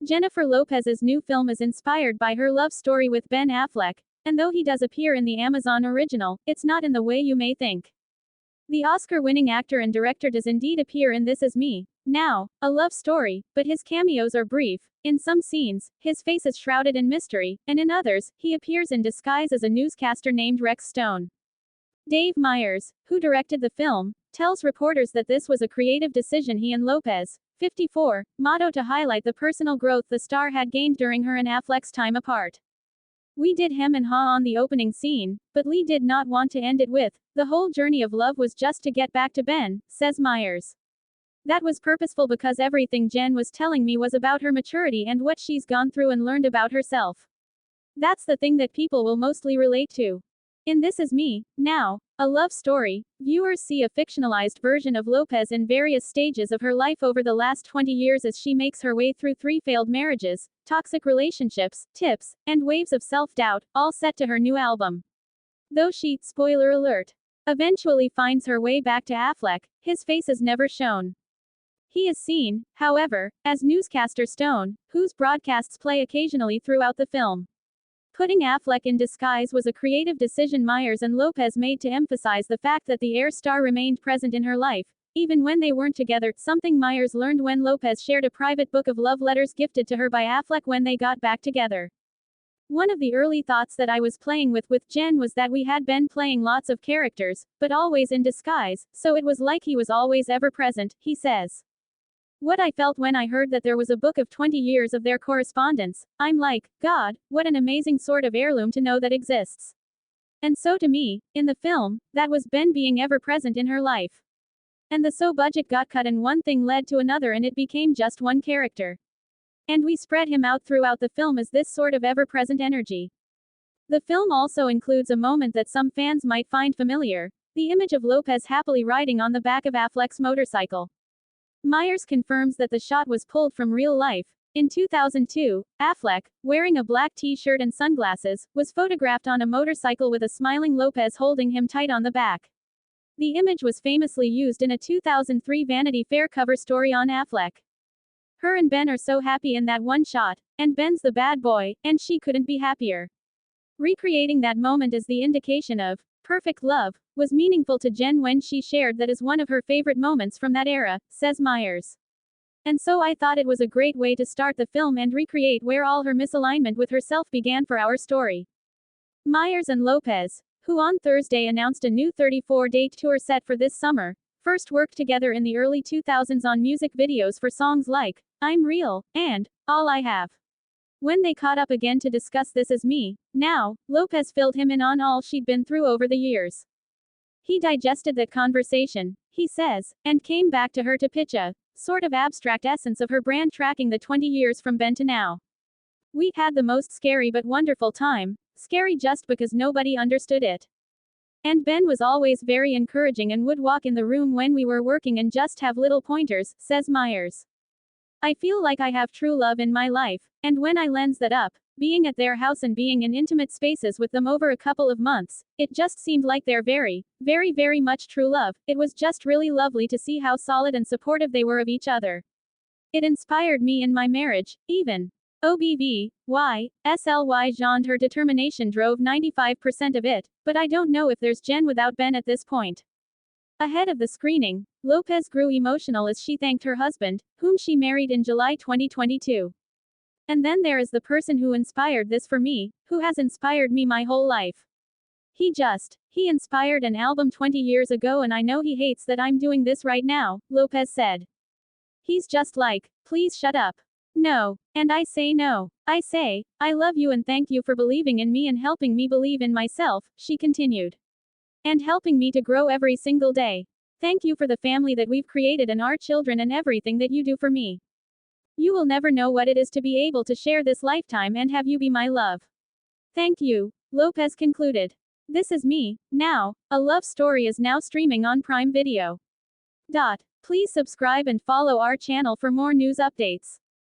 Jennifer Lopez's new film is inspired by her love story with Ben Affleck, and though he does appear in the Amazon original, it's not in the way you may think. The Oscar-winning actor and director does indeed appear in This Is Me, Now, a love story, but his cameos are brief. In some scenes, his face is shrouded in mystery, and in others, he appears in disguise as a newscaster named Rex Stone. Dave Meyers, who directed the film, tells reporters that this was a creative decision he and Lopez, 54, motto to highlight the personal growth the star had gained during her and Affleck's time apart. "We did hem and haw on the opening scene, but Lee did not want to end it with, the whole journey of love was just to get back to Ben," says Meyers. "That was purposeful because everything Jen was telling me was about her maturity and what she's gone through and learned about herself. That's the thing that people will mostly relate to." In This Is Me, Now, a love story, viewers see a fictionalized version of Lopez in various stages of her life over the last 20 years as she makes her way through 3 failed marriages, toxic relationships, tips, and waves of self-doubt, all set to her new album. Though she, spoiler alert, eventually finds her way back to Affleck, his face is never shown. He is seen, however, as newscaster Stone, whose broadcasts play occasionally throughout the film. Putting Affleck in disguise was a creative decision Meyers and Lopez made to emphasize the fact that the Air star remained present in her life, even when they weren't together, something Meyers learned when Lopez shared a private book of love letters gifted to her by Affleck when they got back together. "One of the early thoughts that I was playing with Jen was that we had been playing lots of characters, but always in disguise, so it was like he was always ever present," he says. "What I felt when I heard that there was a book of 20 years of their correspondence, I'm like, God, what an amazing sort of heirloom to know that exists." And so to me, in the film, that was Ben being ever present in her life. And the budget got cut and one thing led to another and it became just one character. And we spread him out throughout the film as this sort of ever-present energy. The film also includes a moment that some fans might find familiar, the image of Lopez happily riding on the back of Affleck's motorcycle. Meyers confirms that the shot was pulled from real life. In 2002, Affleck, wearing a black t-shirt and sunglasses, was photographed on a motorcycle with a smiling Lopez holding him tight on the back. The image was famously used in a 2003 Vanity Fair cover story on Affleck. Her and Ben are so happy in that one shot, and Ben's the bad boy, and she couldn't be happier. Recreating that moment as the indication of perfect love was meaningful to Jen when she shared that as one of her favorite moments from that era, says Meyers. "And so I thought it was a great way to start the film and recreate where all her misalignment with herself began for our story." Meyers and Lopez, who on Thursday announced a new 34-date tour set for this summer, first worked together in the early 2000s on music videos for songs like I'm Real and All I Have. When they caught up again to discuss This Is Me, Now, Lopez filled him in on all she'd been through over the years. He digested that conversation, he says, and came back to her to pitch a sort of abstract essence of her brand tracking the 20 years from Ben to now. "We had the most scary but wonderful time, scary just because nobody understood it. And Ben was always very encouraging and would walk in the room when we were working and just have little pointers," says Meyers. "I feel like I have true love in my life, and when I lens that up, being at their house and being in intimate spaces with them over a couple of months, it just seemed like they're very, very, very much true love. It was just really lovely to see how solid and supportive they were of each other. It inspired me in my marriage, even. OBVY, Jean, her determination drove 95% of it, but I don't know if there's Jen without Ben at this point." Ahead of the screening, Lopez grew emotional as she thanked her husband, whom she married in July 2022. "And then there is the person who inspired this for me, who has inspired me my whole life. He inspired an album 20 years ago and I know he hates that I'm doing this right now," Lopez said. "He's just like, please shut up. No. And I say no. I say, I love you and thank you for believing in me and helping me believe in myself," she continued. "And helping me to grow every single day. Thank you for the family that we've created and our children and everything that you do for me. You will never know what it is to be able to share this lifetime and have you be my love. Thank you," Lopez concluded. This Is Me, Now, a love story is now streaming on Prime Video. Please subscribe and follow our channel for more news updates.